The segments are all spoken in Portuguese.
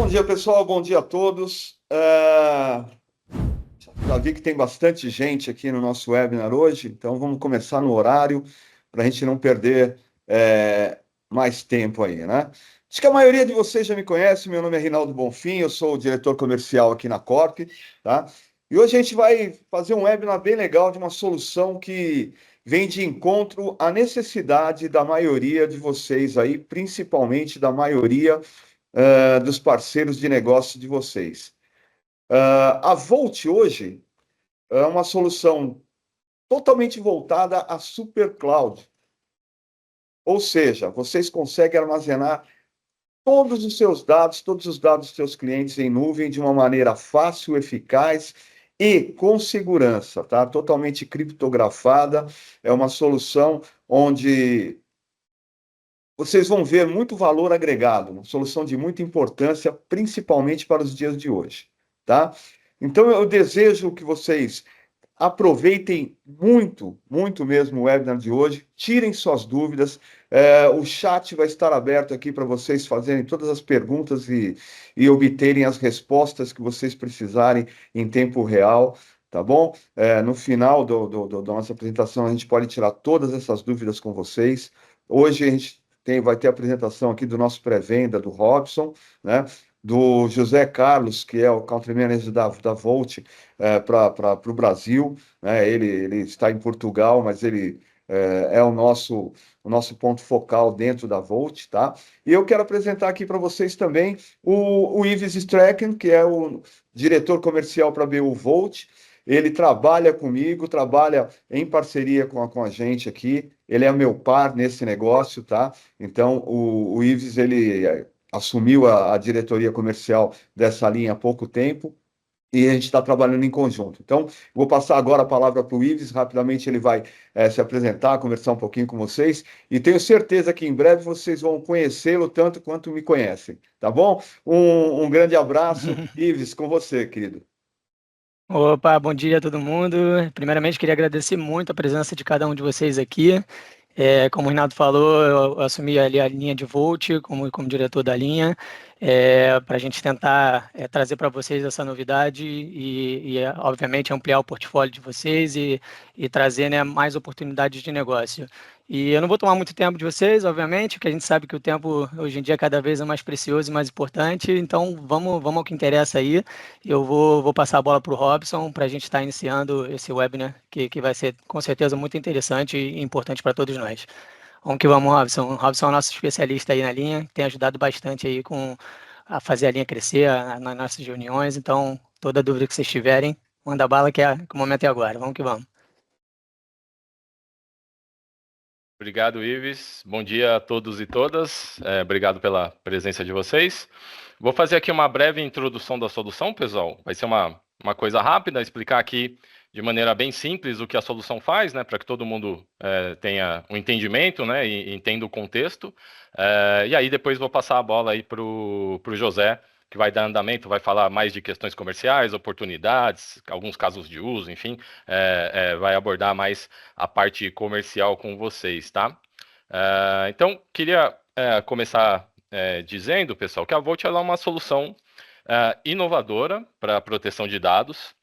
Bom dia, pessoal. Bom dia a todos. Já vi que tem bastante gente aqui no nosso webinar hoje, então vamos começar no horário para a gente não perder mais tempo aí, né? Acho que a maioria de vocês já me conhece. Meu nome é Rinaldo Bonfim, eu sou o diretor comercial aqui na Corp, tá? E hoje a gente vai fazer um webinar bem legal de uma solução que vem de encontro à necessidade da maioria de vocês aí, principalmente da maioria dos parceiros de negócio de vocês. A Volt hoje é uma solução totalmente voltada à super cloud, ou seja, vocês conseguem armazenar todos os dados dos seus clientes em nuvem de uma maneira fácil, eficaz e com segurança, tá? Totalmente criptografada. É uma solução onde vocês vão ver muito valor agregado, uma solução de muita importância, principalmente para os dias de hoje, tá? Então, eu desejo que vocês aproveitem muito, muito mesmo o webinar de hoje, tirem suas dúvidas, o chat vai estar aberto aqui para vocês fazerem todas as perguntas e obterem as respostas que vocês precisarem em tempo real, tá bom? No final da nossa apresentação, a gente pode tirar todas essas dúvidas com vocês. Hoje a gente vai ter a apresentação aqui do nosso pré-venda, do Robson, né? Do José Carlos, que é o Country Manager da Volt para o Brasil, né? Ele está em Portugal, mas ele é o nosso ponto focal dentro da Volt, tá? E eu quero apresentar aqui para vocês também o Ives Strecken, que é o diretor comercial para a BU Volt. Ele trabalha comigo, trabalha em parceria com a gente aqui. Ele é meu par nesse negócio, tá? Então, o Ives, ele assumiu a diretoria comercial dessa linha há pouco tempo e a gente está trabalhando em conjunto. Então, vou passar agora a palavra para o Ives, rapidamente ele vai se apresentar, conversar um pouquinho com vocês, e tenho certeza que em breve vocês vão conhecê-lo tanto quanto me conhecem, tá bom? Um grande abraço, Ives, com você, querido. Opa, bom dia a todo mundo. Primeiramente, queria agradecer muito a presença de cada um de vocês aqui. Como o Renato falou, eu assumi ali a linha de Volt como diretor da linha, para a gente tentar trazer para vocês essa novidade obviamente, ampliar o portfólio de vocês e trazer, né, mais oportunidades de negócio. E eu não vou tomar muito tempo de vocês, obviamente, porque a gente sabe que o tempo hoje em dia cada vez é mais precioso e mais importante, então vamos ao que interessa aí. Eu vou passar a bola para o Robson para a gente estar iniciando esse webinar, que vai ser com certeza muito interessante e importante para todos nós. Vamos que vamos, Robson. O Robson é o nosso especialista aí na linha, tem ajudado bastante aí a fazer a linha crescer nas nossas reuniões, então toda dúvida que vocês tiverem, manda bala que o momento é agora. Vamos que vamos. Obrigado, Ives. Bom dia a todos e todas. Obrigado pela presença de vocês. Vou fazer aqui uma breve introdução da solução, pessoal. Vai ser uma coisa rápida, explicar aqui de maneira bem simples o que a solução faz, né, para que todo mundo tenha um entendimento, né, e entenda o contexto. E aí depois vou passar a bola aí para o José, que vai dar andamento, vai falar mais de questões comerciais, oportunidades, alguns casos de uso, enfim, vai abordar mais a parte comercial com vocês, tá? Então, queria começar dizendo, pessoal, que a Volt ela é uma solução inovadora para proteção de dados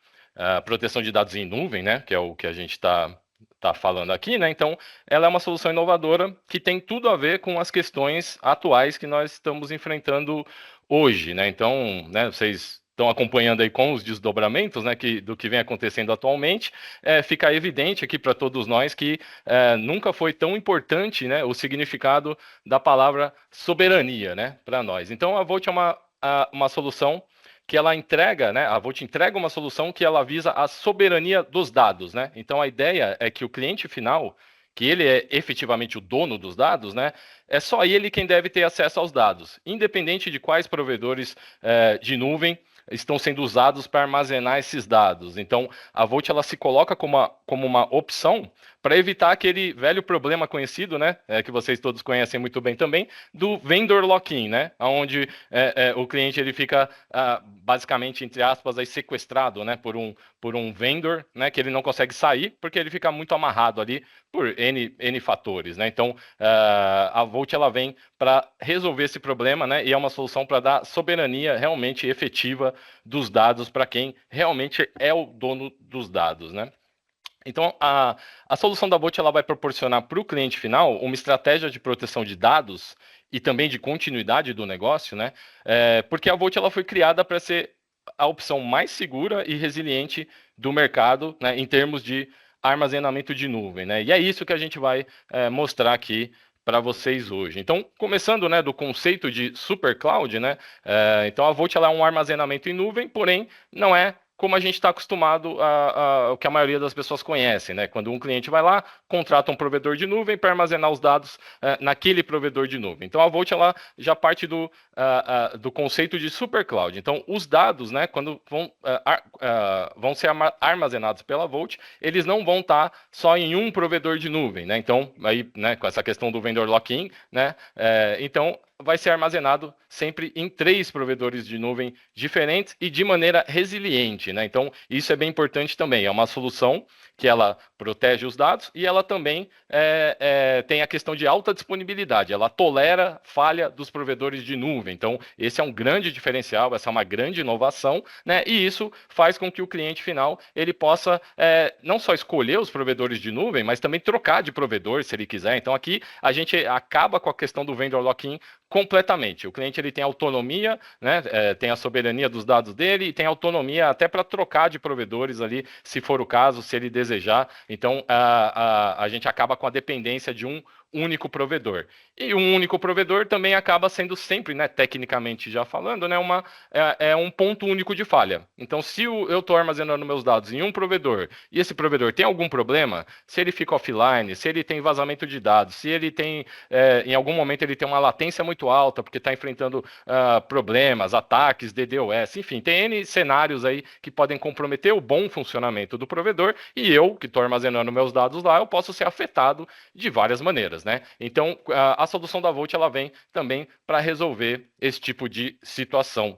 em nuvem, né, que é o que a gente está falando aqui, né? Então, ela é uma solução inovadora que tem tudo a ver com as questões atuais que nós estamos enfrentando hoje, né? Então, né, vocês estão acompanhando aí com os desdobramentos, né, do que vem acontecendo atualmente, fica evidente aqui para todos nós que nunca foi tão importante, né, o significado da palavra soberania, né, para nós. Então, a Volt é uma solução que ela entrega, né, a Volt entrega uma solução que ela visa a soberania dos dados, né? Então a ideia é que o cliente final, que ele é efetivamente o dono dos dados, né, é só ele quem deve ter acesso aos dados, independente de quais provedores de nuvem estão sendo usados para armazenar esses dados. Então, a Volt ela se coloca como uma opção para evitar aquele velho problema conhecido, né, que vocês todos conhecem muito bem também, do vendor lock-in, né, onde o cliente ele fica basicamente, entre aspas, aí, sequestrado, né, por um vendor, né, que ele não consegue sair porque ele fica muito amarrado ali por N fatores, né. Então, a Volt ela vem para resolver esse problema, né, e é uma solução para dar soberania realmente efetiva dos dados para quem realmente é o dono dos dados, né. Então, a solução da Volt ela vai proporcionar para o cliente final uma estratégia de proteção de dados e também de continuidade do negócio, né? Porque a Volt ela foi criada para ser a opção mais segura e resiliente do mercado, né, em termos de armazenamento de nuvem, né? E é isso que a gente vai mostrar aqui para vocês hoje. Então, começando, né, do conceito de super cloud, né? Então, a Volt ela é um armazenamento em nuvem, porém não é como a gente está acostumado o que a maioria das pessoas conhecem, né? Quando um cliente vai lá, contrata um provedor de nuvem para armazenar os dados naquele provedor de nuvem. Então, a Volt ela já parte do conceito de super cloud. Então, os dados, né, quando vão ser armazenados pela Volt, eles não vão estar só em um provedor de nuvem, né? Então, aí, né, com essa questão do vendor lock-in, né? Então, vai ser armazenado sempre em 3 provedores de nuvem diferentes e de maneira resiliente, né? Então, isso é bem importante também. É uma solução que ela protege os dados e ela também tem a questão de alta disponibilidade. Ela tolera falha dos provedores de nuvem. Então, esse é um grande diferencial, essa é uma grande inovação, né? E isso faz com que o cliente final ele possa não só escolher os provedores de nuvem, mas também trocar de provedor se ele quiser. Então, aqui a gente acaba com a questão do vendor lock-in completamente. O cliente ele tem autonomia, né, tem a soberania dos dados dele e tem autonomia até para trocar de provedores ali, se for o caso, se ele desejar. Então, a gente acaba com a dependência de um único provedor. E um único provedor também acaba sendo sempre, né, tecnicamente já falando, né, um ponto único de falha. Então, se eu estou armazenando meus dados em um provedor e esse provedor tem algum problema, se ele fica offline, se ele tem vazamento de dados, se ele tem, em algum momento ele tem uma latência muito alta porque está enfrentando problemas, ataques, DDoS, enfim, tem N cenários aí que podem comprometer o bom funcionamento do provedor e eu, que estou armazenando meus dados lá, eu posso ser afetado de várias maneiras, né? Então, a solução da Volt ela vem também para resolver esse tipo de situação.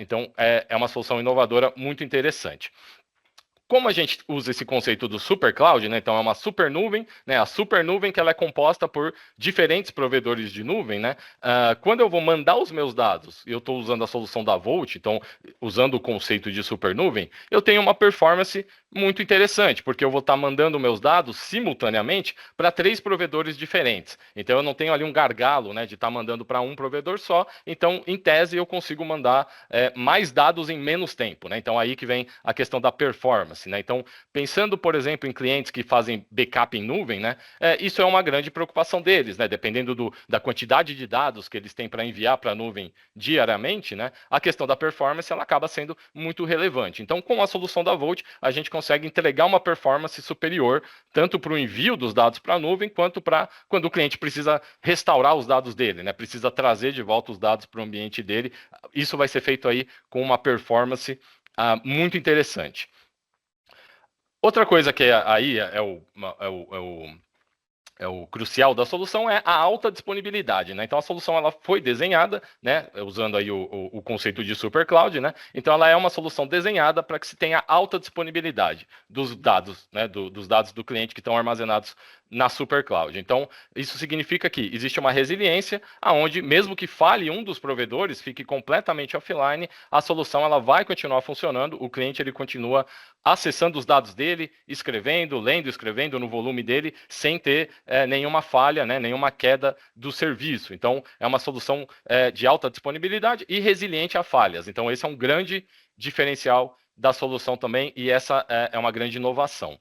Então, é uma solução inovadora muito interessante. Como a gente usa esse conceito do super cloud, né? Então é uma super nuvem, né? A super nuvem que ela é composta por diferentes provedores de nuvem, né? Quando eu vou mandar os meus dados, eu estou usando a solução da Volt, então usando o conceito de super nuvem, eu tenho uma performance muito interessante, porque eu vou estar mandando meus dados simultaneamente para 3 provedores diferentes. Então eu não tenho ali um gargalo, né, de estar mandando para um provedor só. Então, em tese, eu consigo mandar mais dados em menos tempo, né? Então aí que vem a questão da performance, né? Então, pensando, por exemplo, em clientes que fazem backup em nuvem, né? Isso é uma grande preocupação deles, né? Dependendo da quantidade de dados que eles têm para enviar para a nuvem diariamente, né? A questão da performance ela acaba sendo muito relevante. Então, com a solução da Volt, a gente consegue entregar uma performance superior, tanto para o envio dos dados para a nuvem, quanto para quando o cliente precisa restaurar os dados dele, né? Precisa trazer de volta os dados para o ambiente dele. Isso vai ser feito aí com uma performance muito interessante. Outra coisa que aí é o crucial da solução é a alta disponibilidade, né? Então a solução ela foi desenhada, né, usando aí o conceito de super cloud, né? Então ela é uma solução desenhada para que se tenha alta disponibilidade dos dados, né, dos dados do cliente que estão armazenados na super cloud. Então isso significa que existe uma resiliência aonde mesmo que falhe um dos provedores, fique completamente offline, a solução ela vai continuar funcionando, o cliente ele continua acessando os dados dele, escrevendo, lendo, escrevendo no volume dele, sem ter nenhuma falha, né, nenhuma queda do serviço. Então, é uma solução de alta disponibilidade e resiliente a falhas. Então, esse é um grande diferencial da solução também, e essa é uma grande inovação.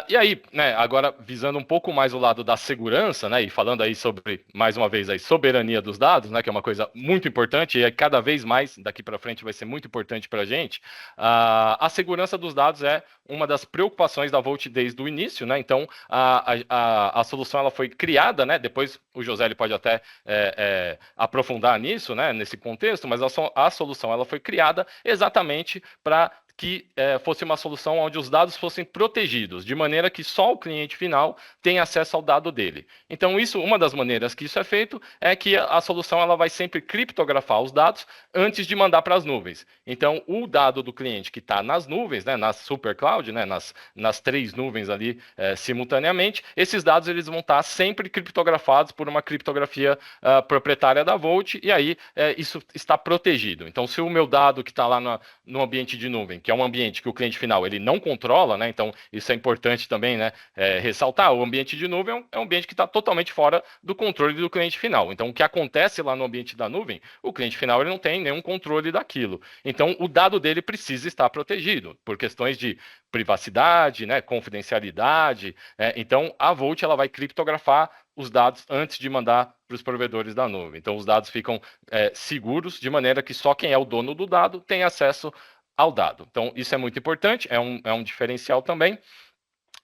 E aí, né, agora visando um pouco mais o lado da segurança, né, e falando aí sobre, mais uma vez, a soberania dos dados, né, que é uma coisa muito importante e cada vez mais daqui para frente vai ser muito importante para a gente, a segurança dos dados é uma das preocupações da Volt desde o início, né, então a solução ela foi criada, né, depois o José ele pode até aprofundar nisso, né, nesse contexto, mas a solução ela foi criada exatamente para que fosse uma solução onde os dados fossem protegidos, de maneira que só o cliente final tem acesso ao dado dele. Então, uma das maneiras que isso é feito é que a solução ela vai sempre criptografar os dados antes de mandar para as nuvens. Então, o dado do cliente que está nas nuvens, né, na super cloud, né, nas 3 nuvens ali simultaneamente, esses dados eles vão estar sempre criptografados por uma criptografia proprietária da Volt, e aí isso está protegido. Então, se o meu dado que está lá no ambiente de nuvem, que é um ambiente que o cliente final ele não controla, né, então isso é importante também, né, ressaltar, o ambiente de nuvem é um ambiente que está totalmente fora do controle do cliente final. Então, o que acontece lá no ambiente da nuvem, o cliente final ele não tem nenhum controle daquilo. Então, o dado dele precisa estar protegido por questões de privacidade, né, confidencialidade. Então, a Volt ela vai criptografar os dados antes de mandar para os provedores da nuvem. Então, os dados ficam seguros, de maneira que só quem é o dono do dado tem acesso ao dado. Então, isso é muito importante, é um diferencial também.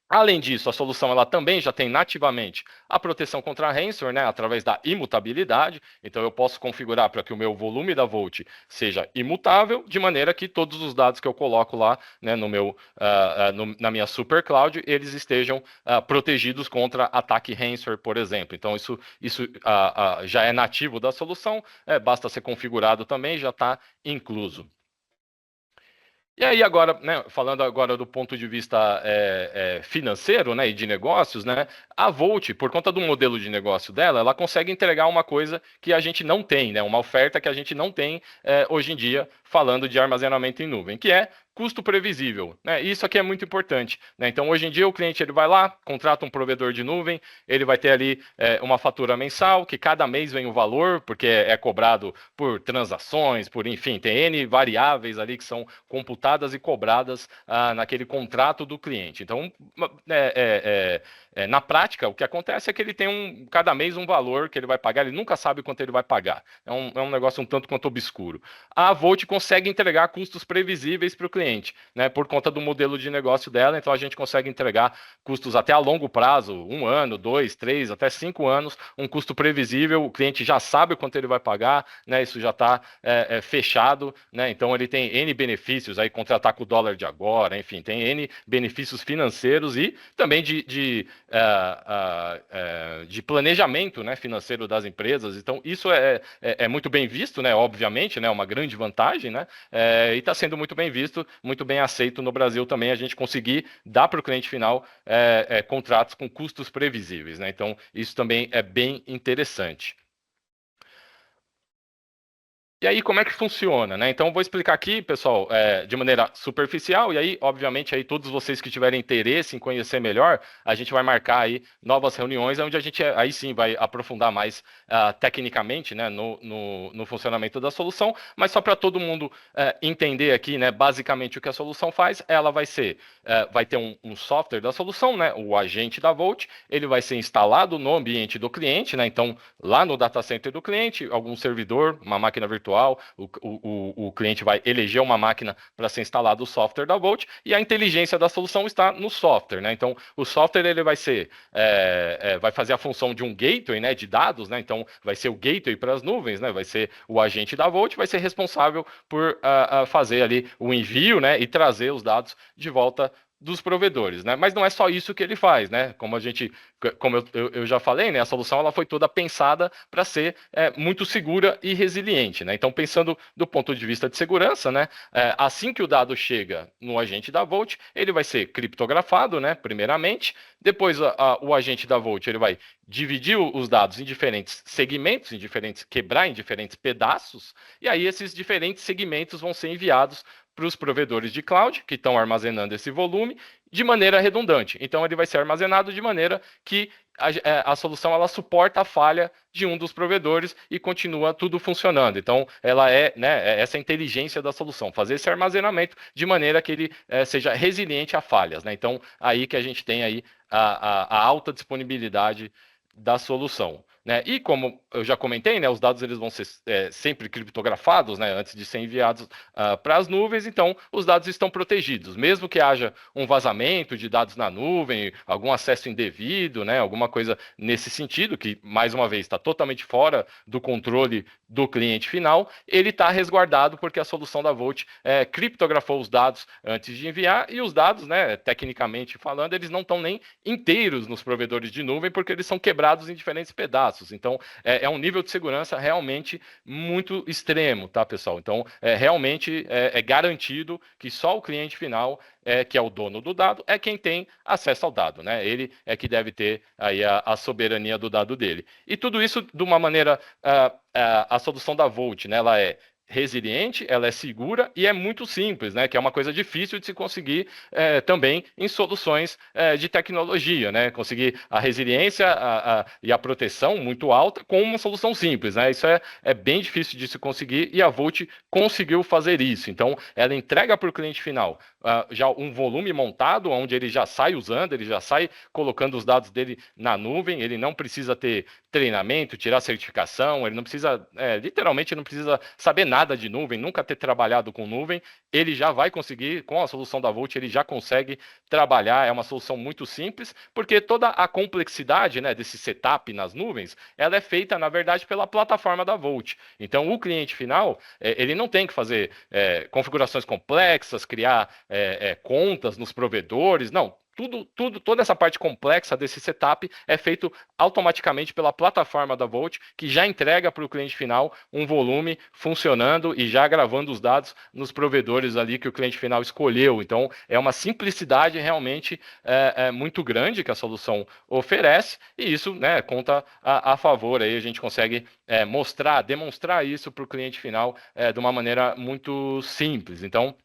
Além disso, a solução ela também já tem nativamente a proteção contra ransomware, né, através da imutabilidade. Então, eu posso configurar para que o meu volume da Volt seja imutável, de maneira que todos os dados que eu coloco lá, né, na minha super cloud, eles estejam protegidos contra ataque ransomware, por exemplo. Então, isso já é nativo da solução, basta ser configurado também, já está incluso. E aí agora, né, falando agora do ponto de vista financeiro, né, e de negócios, né, a Volt, por conta do modelo de negócio dela, ela consegue entregar uma coisa que a gente não tem, né, uma oferta que a gente não tem hoje em dia, falando de armazenamento em nuvem, que é custo previsível, né? Isso aqui é muito importante, né? Então, hoje em dia, o cliente ele vai lá, contrata um provedor de nuvem, ele vai ter ali uma fatura mensal, que cada mês vem o valor, porque é cobrado por transações, enfim, tem N variáveis ali que são computadas e cobradas naquele contrato do cliente. Então, na prática, o que acontece é que ele tem cada mês um valor que ele vai pagar, ele nunca sabe quanto ele vai pagar. É um negócio um tanto quanto obscuro. A Volt consegue entregar custos previsíveis para o cliente, né, por conta do modelo de negócio dela, então a gente consegue entregar custos até a longo prazo, 1 ano, 2, 3, até 5 anos, um custo previsível, o cliente já sabe quanto ele vai pagar, né, isso já está fechado, né, então ele tem N benefícios, aí contratar com o dólar de agora, enfim, tem N benefícios financeiros e também de planejamento, né, financeiro das empresas, então isso é muito bem visto, né, obviamente, né, uma grande vantagem, né, e está sendo muito bem visto, muito bem aceito no Brasil também, a gente conseguir dar para o cliente final contratos com custos previsíveis, né, então isso também é bem interessante. E aí, como é que funciona, né? Então, vou explicar aqui, pessoal, de maneira superficial, e aí, obviamente, aí todos vocês que tiverem interesse em conhecer melhor, a gente vai marcar aí novas reuniões, onde a gente aí sim vai aprofundar mais tecnicamente, né, no funcionamento da solução, mas só para todo mundo entender aqui, né, basicamente o que a solução faz, ela vai ter um software da solução, né, o agente da Volt, ele vai ser instalado no ambiente do cliente, né, então, lá no data center do cliente, algum servidor, uma máquina virtual, o cliente vai eleger uma máquina para ser instalado o software da Volt e a inteligência da solução está no software, né? Então, o software ele vai fazer a função de um gateway, né, de dados, né? Então, vai ser o gateway para as nuvens, né? Vai ser o agente da Volt, vai ser responsável por fazer ali o envio, né, e trazer os dados de volta dos provedores, né? Mas não é só isso que ele faz, né? Como eu já falei, né? A solução ela foi toda pensada para ser muito segura e resiliente, né? Então, pensando do ponto de vista de segurança, né? Assim que o dado chega no agente da Volt, ele vai ser criptografado, né? Primeiramente, depois o agente da Volt ele vai dividir os dados em diferentes segmentos, quebrar em diferentes pedaços, e aí esses diferentes segmentos vão ser enviados para os provedores de cloud, que estão armazenando esse volume, de maneira redundante. Então, ele vai ser armazenado de maneira que a solução ela suporta a falha de um dos provedores e continua tudo funcionando. Então, ela essa inteligência da solução, fazer esse armazenamento de maneira que ele seja resiliente a falhas, né? Então, aí que a gente tem aí a alta disponibilidade da solução. né? E como eu já comentei, né, os dados eles vão ser sempre criptografados, né, antes de serem enviados para as nuvens, então os dados estão protegidos, mesmo que haja um vazamento de dados na nuvem, algum acesso indevido, né, alguma coisa nesse sentido, que mais uma vez está totalmente fora do controle do cliente final, ele está resguardado porque a solução da Volt criptografou os dados antes de enviar, e os dados, né, tecnicamente falando, eles não estão nem inteiros nos provedores de nuvem, porque eles são quebrados em diferentes pedaços. Então, é um nível de segurança realmente muito extremo, tá, pessoal? Então, realmente é garantido que só o cliente final, que é o dono do dado, é quem tem acesso ao dado, né? Ele é que deve ter aí a soberania do dado dele. E tudo isso de uma maneira, a solução da Volt, né? Ela é resiliente, ela é segura e é muito simples, né? Que é uma coisa difícil de se conseguir também em soluções de tecnologia, né? Conseguir a resiliência e a proteção muito alta com uma solução simples, né? Isso é bem difícil de se conseguir e a Volt conseguiu fazer isso. Então, ela entrega para o cliente final já um volume montado, onde ele já sai usando, ele já sai colocando os dados dele na nuvem, ele não precisa ter treinamento, tirar certificação, ele não precisa, literalmente não precisa saber nada de nuvem, nunca ter trabalhado com nuvem, ele já vai conseguir, com a solução da Volt, ele já consegue trabalhar, é uma solução muito simples, porque toda a complexidade, né, desse setup nas nuvens, ela é feita, na verdade, pela plataforma da Volt. Então, o cliente final, ele não tem que fazer configurações complexas, criar contas nos provedores, não. Toda essa parte complexa desse setup é feito automaticamente pela plataforma da Volt, que já entrega para o cliente final um volume funcionando e já gravando os dados nos provedores ali que o cliente final escolheu. Então, é uma simplicidade realmente muito grande que a solução oferece, e isso, né, conta a favor. Aí a gente consegue demonstrar isso para o cliente final de uma maneira muito simples. Então,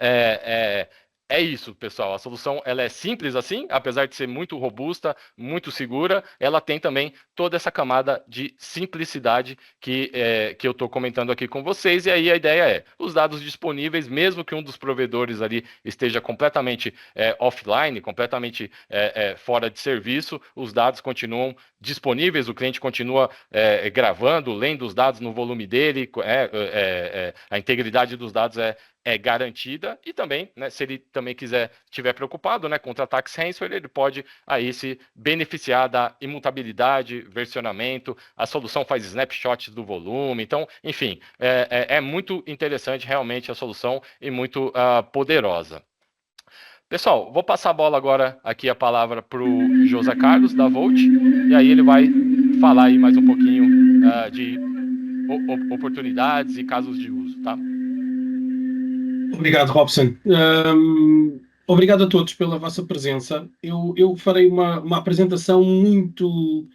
é, é isso, pessoal. A solução ela é simples assim, apesar de ser muito robusta, muito segura, ela tem também toda essa camada de simplicidade que eu estou comentando aqui com vocês. E aí a ideia é, os dados disponíveis, mesmo que um dos provedores ali esteja completamente offline, completamente fora de serviço, os dados continuam disponíveis, o cliente continua gravando, lendo os dados no volume dele, a integridade dos dados é garantida, e também, né, se ele também estiver preocupado, né, contra ataques ransomware, ele pode aí se beneficiar da imutabilidade, versionamento, a solução faz snapshots do volume, então, enfim, é muito interessante realmente a solução e muito poderosa. Pessoal, vou passar a bola agora aqui a palavra para o José Carlos, da Volt, e aí ele vai falar aí mais um pouquinho de oportunidades e casos de uso, tá? Obrigado, Robson. Obrigado a todos pela vossa presença. Eu farei uma apresentação muito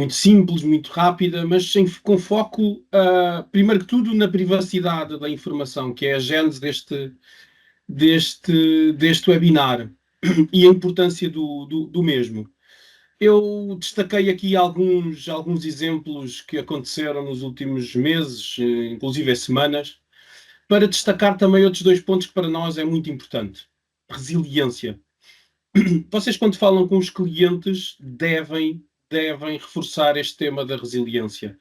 simples, muito rápida, mas com foco, primeiro que tudo, na privacidade da informação, que é a gênese deste webinar e a importância do mesmo. Eu destaquei aqui alguns exemplos que aconteceram nos últimos meses, inclusive semanas, para destacar também outros dois pontos que para nós é muito importante. Resiliência. Vocês, quando falam com os clientes, devem reforçar este tema da resiliência.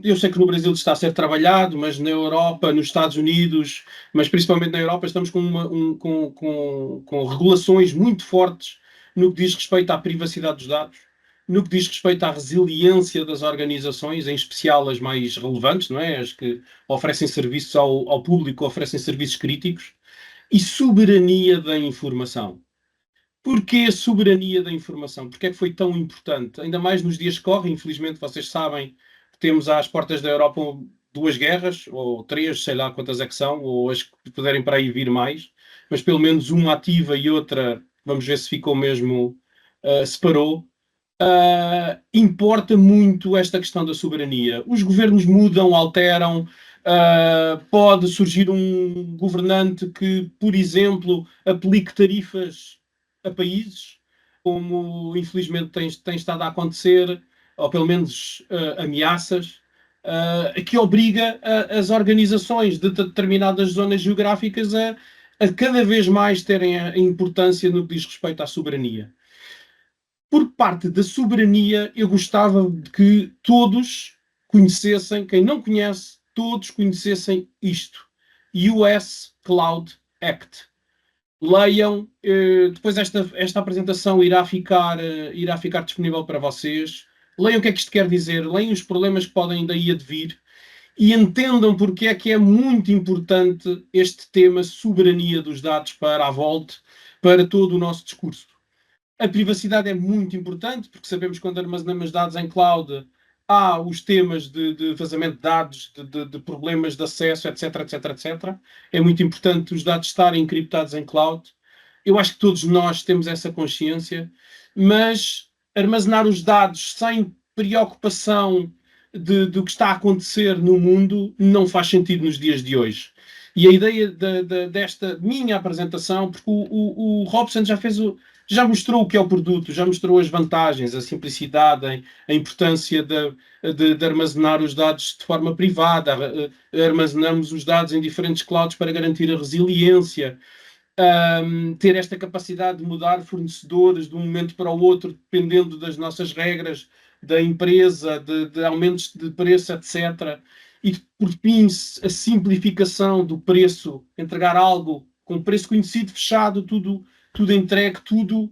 Eu sei que no Brasil está a ser trabalhado, mas na Europa, nos Estados Unidos, mas principalmente na Europa, estamos com regulações muito fortes no que diz respeito à privacidade dos dados, no que diz respeito à resiliência das organizações, em especial as mais relevantes, não é? As que oferecem serviços ao público, oferecem serviços críticos, e soberania da informação. Porquê a soberania da informação? Porquê é que foi tão importante? Ainda mais nos dias que correm, infelizmente vocês sabem que temos às portas da Europa 2 guerras, ou 3, sei lá quantas é que são, ou as que puderem para aí vir mais, mas pelo menos uma ativa e outra, vamos ver se ficou mesmo, separou. Importa muito esta questão da soberania. Os governos mudam, alteram, pode surgir um governante que, por exemplo, aplique tarifas a países, como infelizmente tem estado a acontecer, ou pelo menos ameaças, que obriga as organizações de determinadas zonas geográficas a cada vez mais terem a importância no que diz respeito à soberania. Por parte da soberania, eu gostava de que todos conhecessem, quem não conhece, todos conhecessem isto. US Cloud Act. Leiam, depois esta apresentação irá ficar disponível para vocês. Leiam o que é que isto quer dizer, leiam os problemas que podem daí advir e entendam porque é que é muito importante este tema soberania dos dados para a Vault, para todo o nosso discurso. A privacidade é muito importante, porque sabemos que quando armazenamos dados em cloud, há os temas de vazamento de dados, de problemas de acesso, etc, etc, etc. É muito importante os dados estarem encriptados em cloud. Eu acho que todos nós temos essa consciência, mas armazenar os dados sem preocupação do que está a acontecer no mundo não faz sentido nos dias de hoje. E a ideia desta minha apresentação, porque o Robson já mostrou o que é o produto, já mostrou as vantagens, a simplicidade, a importância de armazenar os dados de forma privada. Armazenamos os dados em diferentes clouds para garantir a resiliência. Ter esta capacidade de mudar fornecedores de um momento para o outro, dependendo das nossas regras da empresa, de aumentos de preço, etc. E, por fim, a simplificação do preço, entregar algo com preço conhecido, fechado, tudo entregue, tudo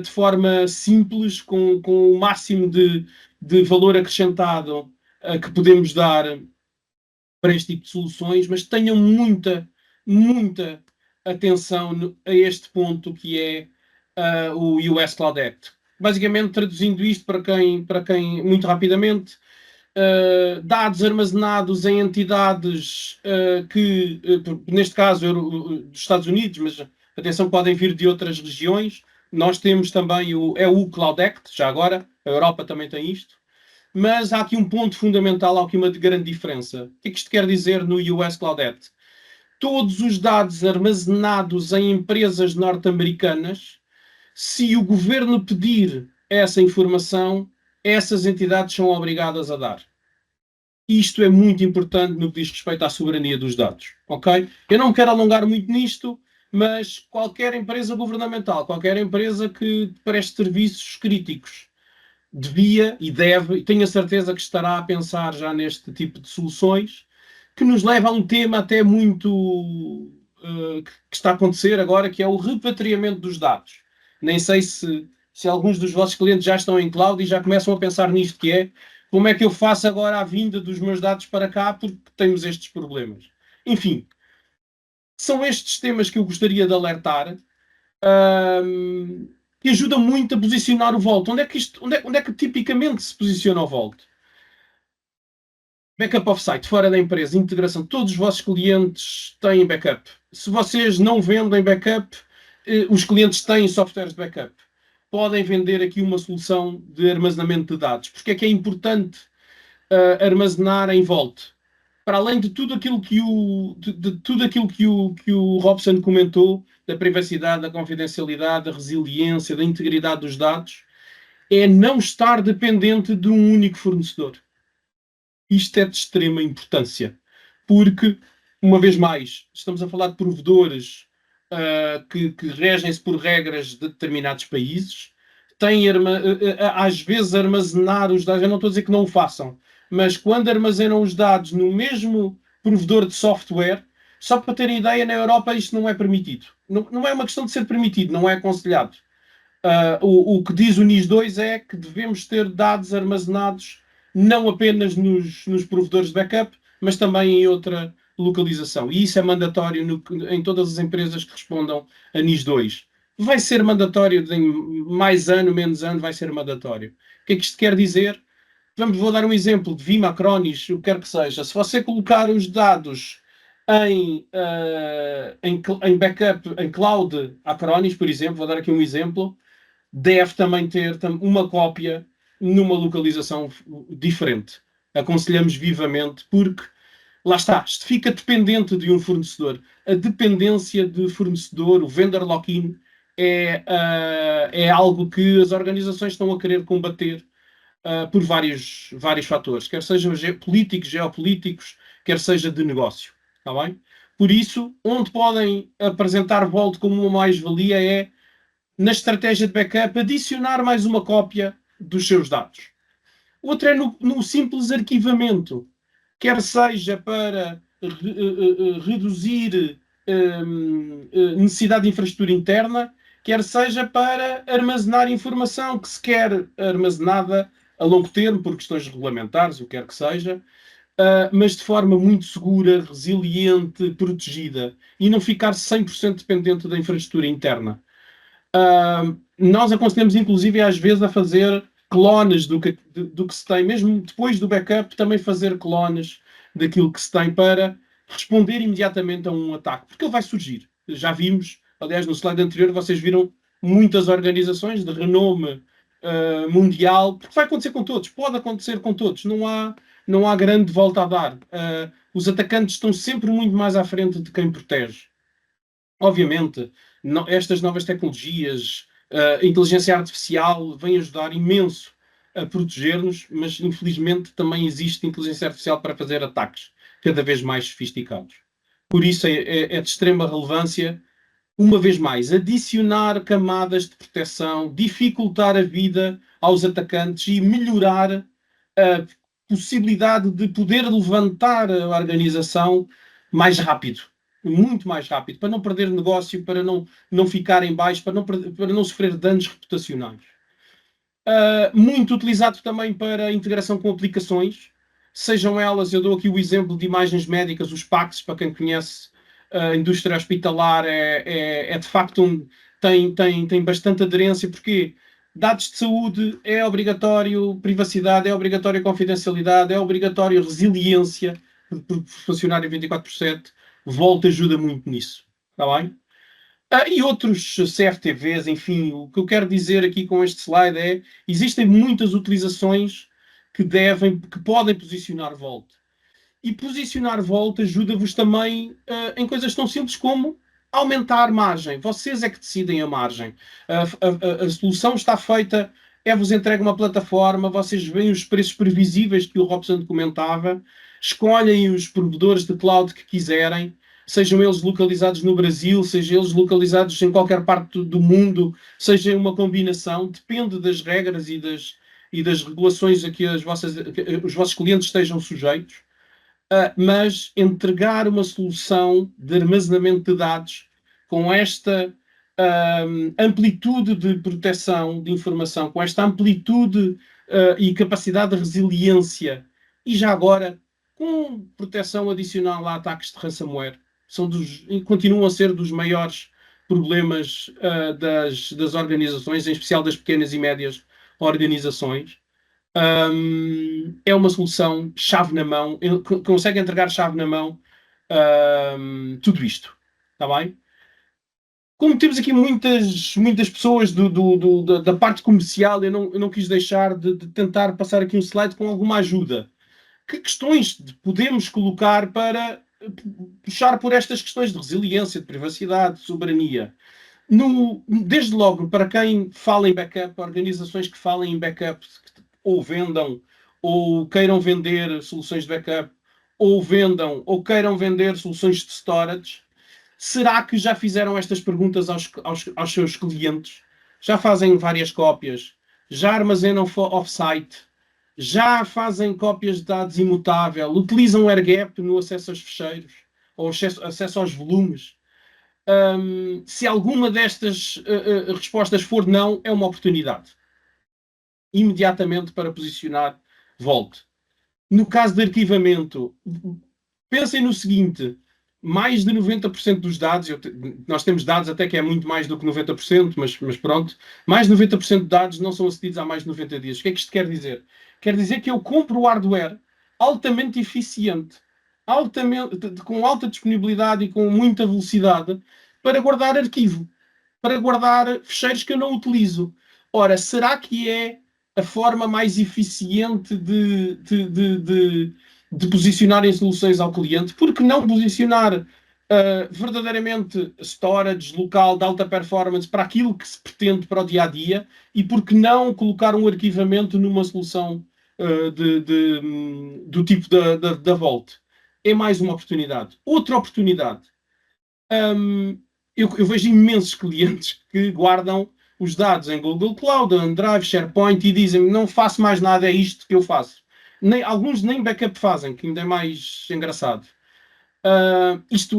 de forma simples, com o máximo de valor acrescentado que podemos dar para este tipo de soluções, mas tenham muita atenção a este ponto que é o US Cloud Act. Basicamente, traduzindo isto para quem muito rapidamente, dados armazenados em entidades que, neste caso, dos Estados Unidos, mas atenção, podem vir de outras regiões. Nós temos também o EU Cloud Act, já agora, a Europa também tem isto. Mas há aqui um ponto fundamental, há aqui uma grande diferença. O que é que isto quer dizer no US Cloud Act? Todos os dados armazenados em empresas norte-americanas, se o governo pedir essa informação, essas entidades são obrigadas a dar. Isto é muito importante no que diz respeito à soberania dos dados, ok? Eu não me quero alongar muito nisto, mas qualquer empresa governamental, qualquer empresa que preste serviços críticos, devia e deve, e tenho a certeza que estará a pensar já neste tipo de soluções, que nos leva a um tema até muito que está a acontecer agora, que é o repatriamento dos dados. Nem sei se alguns dos vossos clientes já estão em cloud e já começam a pensar nisto, que é como é que eu faço agora a vinda dos meus dados para cá porque temos estes problemas. Enfim, são estes temas que eu gostaria de alertar, que ajudam muito a posicionar o Vault. Onde é que tipicamente se posiciona o Vault? Backup off-site, fora da empresa, integração. Todos os vossos clientes têm backup. Se vocês não vendem backup, os clientes têm softwares de backup. Podem vender aqui uma solução de armazenamento de dados. Porque é que é importante armazenar em Vault? Para além de tudo aquilo que o Robson comentou, da privacidade, da confidencialidade, da resiliência, da integridade dos dados, é não estar dependente de um único fornecedor. Isto é de extrema importância, porque, uma vez mais, estamos a falar de provedores que regem-se por regras de determinados países, têm às vezes armazenar os dados, eu não estou a dizer que não o façam, mas quando armazenam os dados no mesmo provedor de software, só para terem ideia, na Europa isto não é permitido. Não é uma questão de ser permitido, não é aconselhado. O que diz o NIS 2 é que devemos ter dados armazenados não apenas nos provedores de backup, mas também em outra localização. E isso é mandatório em todas as empresas que respondam a NIS 2. Vai ser mandatório, em mais ano, menos ano, vai ser mandatório. O que é que isto quer dizer? Vou dar um exemplo de Vim, Acronis, o que quer que seja. Se você colocar os dados em backup, em cloud Acronis, por exemplo, vou dar aqui um exemplo, deve também ter uma cópia numa localização diferente. Aconselhamos vivamente, porque lá está, isto fica dependente de um fornecedor. A dependência de fornecedor, o vendor lock-in, é algo que as organizações estão a querer combater por vários fatores, quer sejam políticos, geopolíticos, quer seja de negócio. Está bem? Por isso, onde podem apresentar Vault como uma mais-valia é na estratégia de backup, adicionar mais uma cópia dos seus dados. Outra é no simples arquivamento, quer seja para reduzir necessidade de infraestrutura interna, quer seja para armazenar informação que se quer armazenada a longo termo, por questões regulamentares, o que quer que seja, mas de forma muito segura, resiliente, protegida, e não ficar 100% dependente da infraestrutura interna. Nós aconselhamos, inclusive, às vezes, a fazer clones do que se tem, mesmo depois do backup, também fazer clones daquilo que se tem para responder imediatamente a um ataque, porque ele vai surgir. Já vimos, aliás, no slide anterior, vocês viram muitas organizações de renome mundial, porque vai acontecer com todos, pode acontecer com todos, não há grande volta a dar. Os atacantes estão sempre muito mais à frente de quem protege. Obviamente, estas novas tecnologias, a inteligência artificial vem ajudar imenso a proteger-nos, mas infelizmente também existe inteligência artificial para fazer ataques cada vez mais sofisticados. Por isso é de extrema relevância, uma vez mais, adicionar camadas de proteção, dificultar a vida aos atacantes e melhorar a possibilidade de poder levantar a organização mais rápido, muito mais rápido, para não perder negócio, para não ficar em baixo, para não sofrer danos reputacionais. Muito utilizado também para integração com aplicações, sejam elas, eu dou aqui o exemplo de imagens médicas, os PACS, para quem conhece a indústria hospitalar, de facto tem bastante aderência, porque dados de saúde é obrigatório privacidade, é obrigatório confidencialidade, é obrigatório resiliência, por funcionar em 24/7, Volt ajuda muito nisso, está bem? E outros CFTVs, enfim, o que eu quero dizer aqui com este slide é, existem muitas utilizações que podem posicionar Volt. E posicionar Volt ajuda-vos também em coisas tão simples como aumentar a margem. Vocês é que decidem a margem. A solução está feita, é-vos entregue uma plataforma, vocês veem os preços previsíveis que o Robson comentava, escolhem os provedores de cloud que quiserem, sejam eles localizados no Brasil, sejam eles localizados em qualquer parte do mundo, seja uma combinação, depende das regras e das regulações a que os vossos clientes estejam sujeitos. Mas entregar uma solução de armazenamento de dados com esta amplitude de proteção de informação, com esta amplitude e capacidade de resiliência, e já agora com proteção adicional a ataques de ransomware, continuam a ser dos maiores problemas das organizações, em especial das pequenas e médias organizações. É uma solução chave na mão, consegue entregar chave na mão tudo isto, está bem? Como temos aqui muitas pessoas da parte comercial, eu não quis deixar de tentar passar aqui um slide com alguma ajuda. Que questões podemos colocar para puxar por estas questões de resiliência, de privacidade, de soberania? Desde logo, para quem fala em backup, organizações que falem em backup, ou vendam, ou queiram vender soluções de backup, ou vendam, ou queiram vender soluções de storage, será que já fizeram estas perguntas aos seus clientes? Já fazem várias cópias? Já armazenam off-site? Já fazem cópias de dados imutável? Utilizam AirGap no acesso aos ficheiros? Ou acesso aos volumes? Se alguma destas respostas for não, é uma oportunidade imediatamente para posicionar Volt. No caso de arquivamento, pensem no seguinte: mais de 90% dos dados, nós temos dados até que é muito mais do que 90%, mas pronto, mais de 90% de dados não são acedidos há mais de 90 dias. O que é que isto quer dizer? Quer dizer que eu compro o hardware altamente eficiente, com alta disponibilidade e com muita velocidade, para guardar arquivo, para guardar ficheiros que eu não utilizo. Ora, será que é a forma mais eficiente de posicionarem soluções ao cliente? Por que não posicionar verdadeiramente storage local de alta performance para aquilo que se pretende para o dia a dia, e por que não colocar um arquivamento numa solução do tipo da Volt? É mais uma oportunidade. Outra oportunidade. Eu vejo imensos clientes que guardam os dados em Google Cloud, OneDrive, SharePoint e dizem-me não faço mais nada, é isto que eu faço. Alguns nem backup fazem, que ainda é mais engraçado. Isto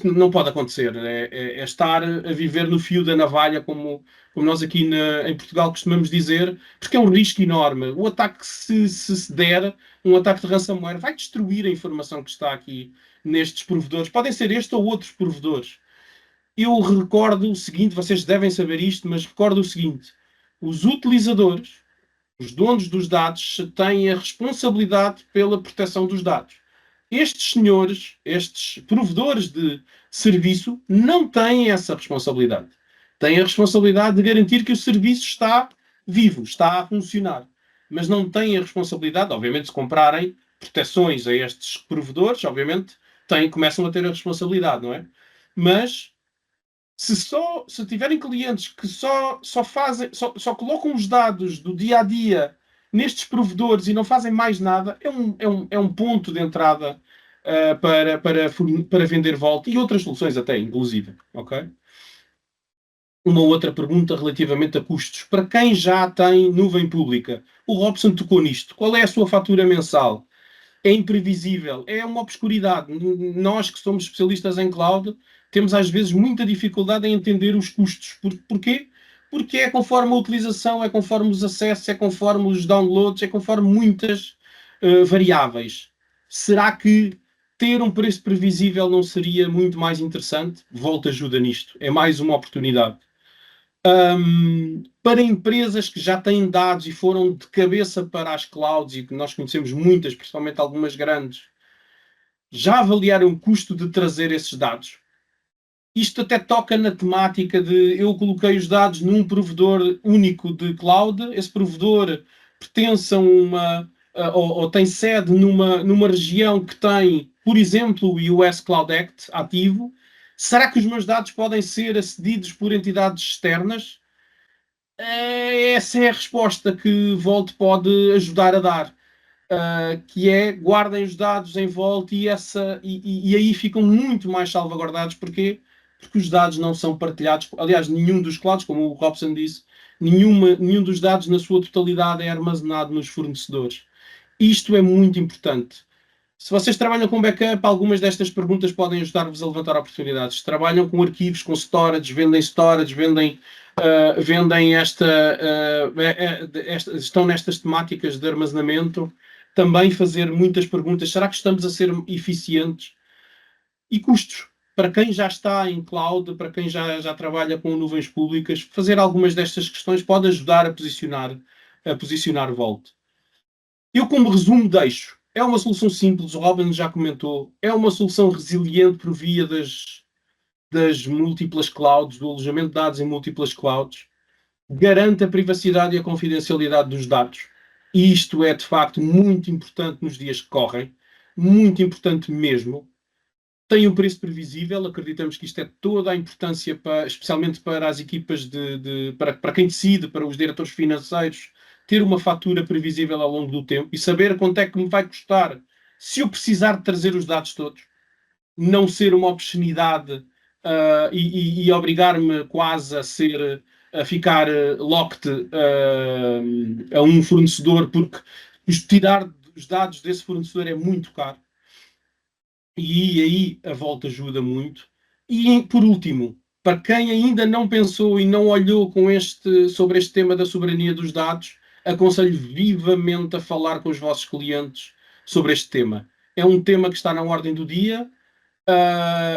não pode acontecer. É estar a viver no fio da navalha, como nós aqui em Portugal costumamos dizer, porque é um risco enorme. O ataque, se der, um ataque de ransomware, vai destruir a informação que está aqui nestes provedores. Podem ser este ou outros provedores. Eu recordo o seguinte, vocês devem saber isto, mas recordo o seguinte: os utilizadores, os donos dos dados, têm a responsabilidade pela proteção dos dados. Estes senhores, estes provedores de serviço, não têm essa responsabilidade. Têm a responsabilidade de garantir que o serviço está vivo, está a funcionar. Mas não têm a responsabilidade, obviamente, se comprarem proteções a estes provedores, obviamente, começam a ter a responsabilidade, não é? Mas se tiverem clientes que só colocam os dados do dia a dia nestes provedores e não fazem mais nada, é um ponto de entrada para vender Vault e outras soluções até, inclusive. Ok? Uma outra pergunta relativamente a custos. Para quem já tem nuvem pública, o Robson tocou nisto. Qual é a sua fatura mensal? É imprevisível, é uma obscuridade. Nós que somos especialistas em cloud temos às vezes muita dificuldade em entender os custos. Porquê? Porque é conforme a utilização, é conforme os acessos, é conforme os downloads, é conforme muitas variáveis. Será que ter um preço previsível não seria muito mais interessante? Volta ajuda nisto. É mais uma oportunidade. Para empresas que já têm dados e foram de cabeça para as clouds, e que nós conhecemos muitas, principalmente algumas grandes, já avaliaram o custo de trazer esses dados? Isto até toca na temática de eu coloquei os dados num provedor único de cloud, esse provedor pertence a ou tem sede numa região que tem, por exemplo, o US Cloud Act ativo. Será que os meus dados podem ser acedidos por entidades externas? Essa é a resposta que Vault pode ajudar a dar, que é guardem os dados em Vault e aí ficam muito mais salvaguardados. Porquê? Porque os dados não são partilhados. Aliás, nenhum dos clouds, como o Robson disse, nenhum dos dados na sua totalidade é armazenado nos fornecedores. Isto é muito importante. Se vocês trabalham com backup, algumas destas perguntas podem ajudar-vos a levantar oportunidades. Se trabalham com arquivos, com storage, vendem estão nestas temáticas de armazenamento, também fazer muitas perguntas. Será que estamos a ser eficientes? E custos. Para quem já está em cloud, para quem já trabalha com nuvens públicas, fazer algumas destas questões pode ajudar a posicionar Vault. Eu, como resumo, deixo. É uma solução simples, o Robin já comentou. É uma solução resiliente por via das múltiplas clouds, do alojamento de dados em múltiplas clouds. Garante a privacidade e a confidencialidade dos dados. E isto é, de facto, muito importante nos dias que correm. Muito importante mesmo. Tem um preço previsível. Acreditamos que isto é toda a importância, especialmente para as equipas, para quem decide, para os diretores financeiros, ter uma fatura previsível ao longo do tempo e saber quanto é que me vai custar se eu precisar de trazer os dados todos. Não ser uma obscenidade e obrigar-me quase a ficar locked a um fornecedor, porque tirar os dados desse fornecedor é muito caro. E aí a Vault ajuda muito. E por último, para quem ainda não pensou e não olhou sobre este tema da soberania dos dados, aconselho vivamente a falar com os vossos clientes sobre este tema. É um tema que está na ordem do dia.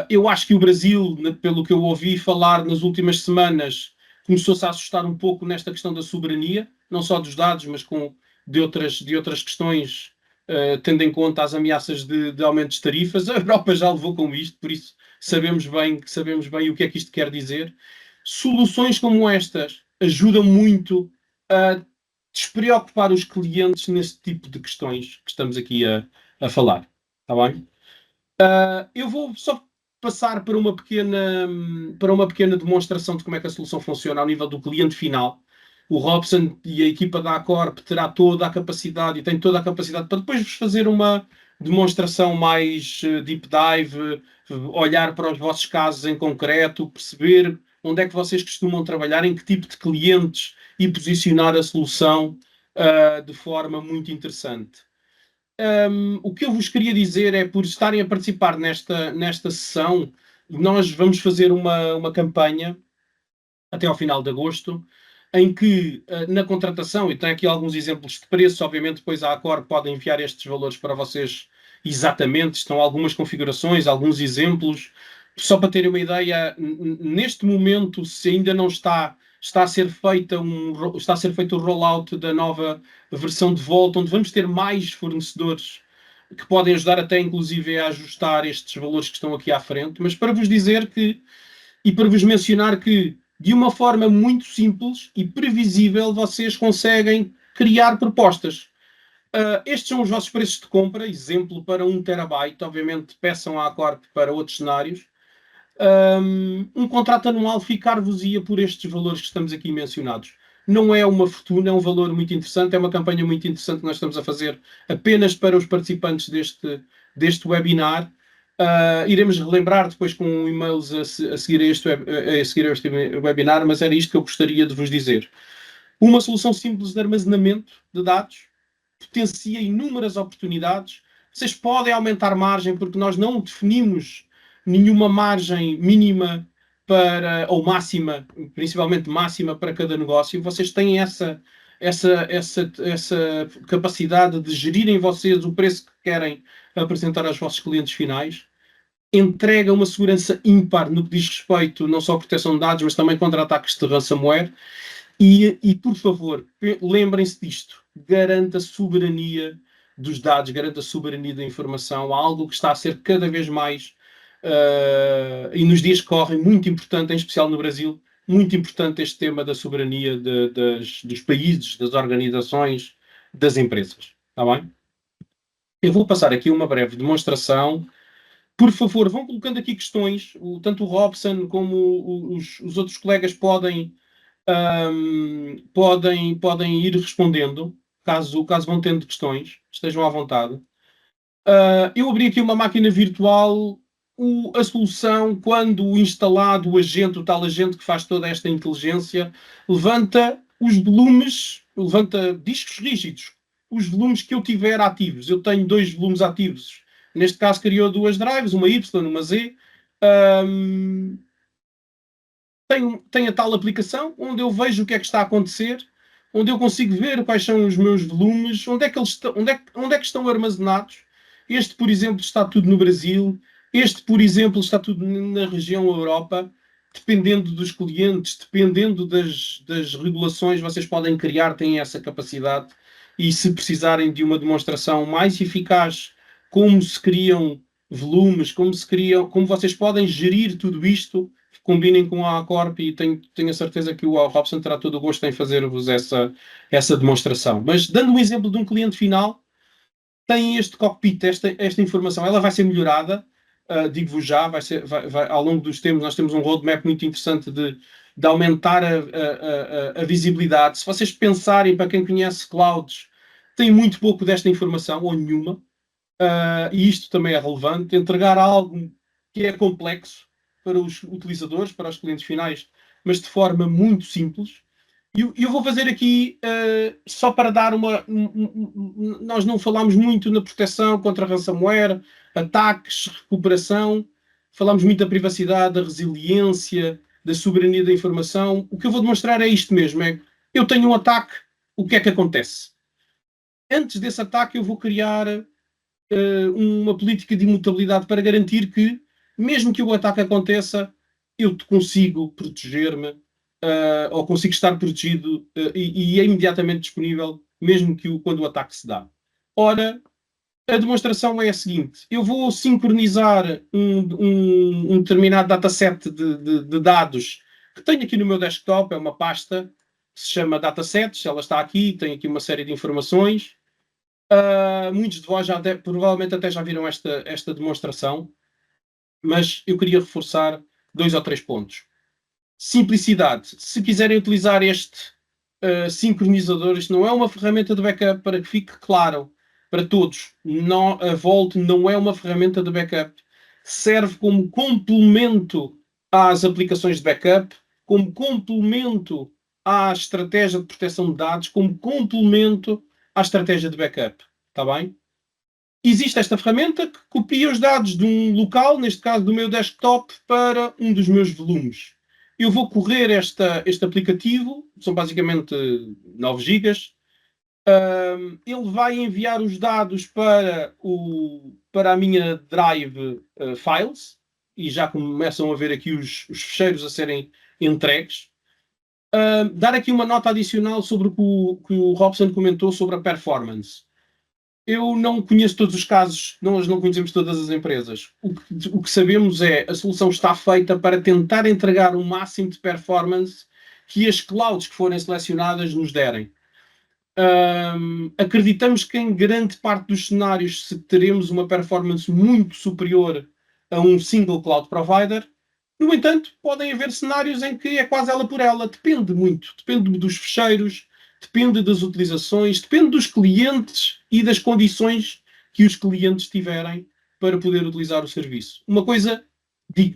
Eu acho que o Brasil, pelo que eu ouvi falar nas últimas semanas, começou-se a assustar um pouco nesta questão da soberania, não só dos dados, mas de outras questões, tendo em conta as ameaças de aumento de tarifas. A Europa já levou com isto, por isso sabemos bem o que é que isto quer dizer. Soluções como estas ajudam muito a despreocupar os clientes nesse tipo de questões que estamos aqui a falar. Está bem? Eu vou só passar para uma pequena demonstração de como é que a solução funciona ao nível do cliente final. O Robson e a equipa da Acorp terá toda a capacidade e tem toda a capacidade para depois vos fazer uma demonstração mais deep dive, olhar para os vossos casos em concreto, perceber onde é que vocês costumam trabalhar, em que tipo de clientes, e posicionar a solução de forma muito interessante. O que eu vos queria dizer é, por estarem a participar nesta sessão, nós vamos fazer uma campanha até ao final de agosto, em que na contratação, e tem aqui alguns exemplos de preço, obviamente depois a Accor pode enviar estes valores para vocês exatamente, estão algumas configurações, alguns exemplos, só para terem uma ideia, neste momento, se ainda não está a ser feito o rollout da nova versão de Volt, onde vamos ter mais fornecedores que podem ajudar até inclusive a ajustar estes valores que estão aqui à frente, mas para vos dizer que, e para vos mencionar que, de uma forma muito simples e previsível, vocês conseguem criar propostas. Estes são os vossos preços de compra, exemplo para 1 terabyte, obviamente peçam à Corp para outros cenários. Um contrato anual ficar-vos-ia por estes valores que estamos aqui mencionados. Não é uma fortuna, é um valor muito interessante, é uma campanha muito interessante que nós estamos a fazer apenas para os participantes deste webinar. Iremos relembrar depois com e-mails a seguir a este webinar, mas era isto que eu gostaria de vos dizer. Uma solução simples de armazenamento de dados potencia inúmeras oportunidades. Vocês podem aumentar margem, porque nós não definimos nenhuma margem mínima ou máxima, principalmente máxima para cada negócio. Vocês têm essa capacidade de gerirem vocês o preço que querem apresentar aos vossos clientes finais. Entrega uma segurança ímpar no que diz respeito não só à proteção de dados, mas também contra ataques de ransomware. E por favor, lembrem-se disto. Garanta a soberania dos dados, garanta a soberania da informação, algo que está a ser cada vez mais, e nos dias que correm, muito importante, em especial no Brasil, muito importante este tema da soberania dos países, das organizações, das empresas. Está bem? Eu vou passar aqui uma breve demonstração. Por favor, vão colocando aqui questões, tanto o Robson como os outros colegas podem ir respondendo, caso vão tendo questões, estejam à vontade. Eu abri aqui uma máquina virtual, a solução, quando instalado o tal agente que faz toda esta inteligência, levanta os volumes, levanta discos rígidos, os volumes que eu tiver ativos. Eu tenho 2 volumes ativos. Neste caso criou 2 drives, uma Y, uma Z. Tem a tal aplicação onde eu vejo o que é que está a acontecer, onde eu consigo ver quais são os meus volumes, onde é que estão armazenados. Este, por exemplo, está tudo no Brasil. Este, por exemplo, está tudo na região Europa. Dependendo dos clientes, dependendo das regulações, vocês podem criar, têm essa capacidade. E se precisarem de uma demonstração mais eficaz, como se criam volumes, como vocês podem gerir tudo isto, combinem com a Corp, e tenho a certeza que o Robson terá todo o gosto em fazer-vos essa demonstração. Mas dando um exemplo de um cliente final, tem este cockpit, esta informação, ela vai ser melhorada, digo-vos já, ao longo dos tempos, nós temos um roadmap muito interessante de aumentar a visibilidade. Se vocês pensarem, para quem conhece clouds, tem muito pouco desta informação, ou nenhuma, e isto também é relevante, entregar algo que é complexo para os utilizadores, para os clientes finais, mas de forma muito simples. E eu vou fazer aqui, só para dar nós não falámos muito na proteção contra ransomware, ataques, recuperação, falámos muito da privacidade, da resiliência, da soberania da informação. O que eu vou demonstrar é isto mesmo, eu tenho um ataque, o que é que acontece? Antes desse ataque eu vou criar uma política de imutabilidade para garantir que, mesmo que o ataque aconteça, eu consigo proteger-me, ou consigo estar protegido, e é imediatamente disponível, mesmo quando o ataque se dá. Ora, a demonstração é a seguinte: eu vou sincronizar um determinado dataset de dados que tenho aqui no meu desktop, é uma pasta que se chama datasets, ela está aqui, tem aqui uma série de informações. Muitos de vós provavelmente até já viram esta demonstração, mas eu queria reforçar 2 ou 3 pontos. Simplicidade. Se quiserem utilizar este sincronizador, isto não é uma ferramenta de backup, para que fique claro para todos. A Volt não é uma ferramenta de backup. Serve como complemento às aplicações de backup. como complemento à estratégia de proteção de dados, como complemento à estratégia de backup. Está bem? Existe esta ferramenta que copia os dados de um local, neste caso do meu desktop, para um dos meus volumes. Eu vou correr este aplicativo, são basicamente 9 gigas. Ele vai enviar os dados para a minha Drive Files, e já começam a ver aqui os ficheiros a serem entregues. Dar aqui uma nota adicional sobre o que o Robson comentou sobre a performance. Eu não conheço todos os casos, nós não conhecemos todas as empresas. O que sabemos é que a solução está feita para tentar entregar o máximo de performance que as clouds que forem selecionadas nos derem. Acreditamos que em grande parte dos cenários teremos uma performance muito superior a um single cloud provider. No entanto, podem haver cenários em que é quase ela por ela. Depende muito. Depende dos ficheiros, depende das utilizações, depende dos clientes e das condições que os clientes tiverem para poder utilizar o serviço. Uma coisa,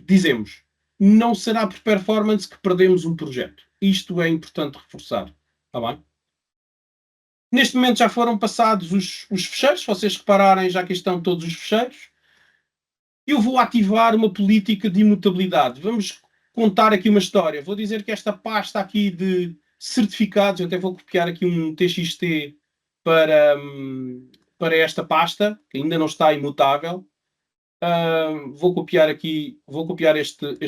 dizemos, não será por performance que perdemos um projeto. Isto é importante reforçar. Está bem? Neste momento já foram passados os ficheiros. Se vocês repararem, já aqui estão todos os ficheiros. Eu vou ativar uma política de imutabilidade. Vamos contar aqui uma história. Vou dizer que esta pasta aqui de certificados, eu até vou copiar aqui um TXT para esta pasta, que ainda não está imutável. Vou copiar este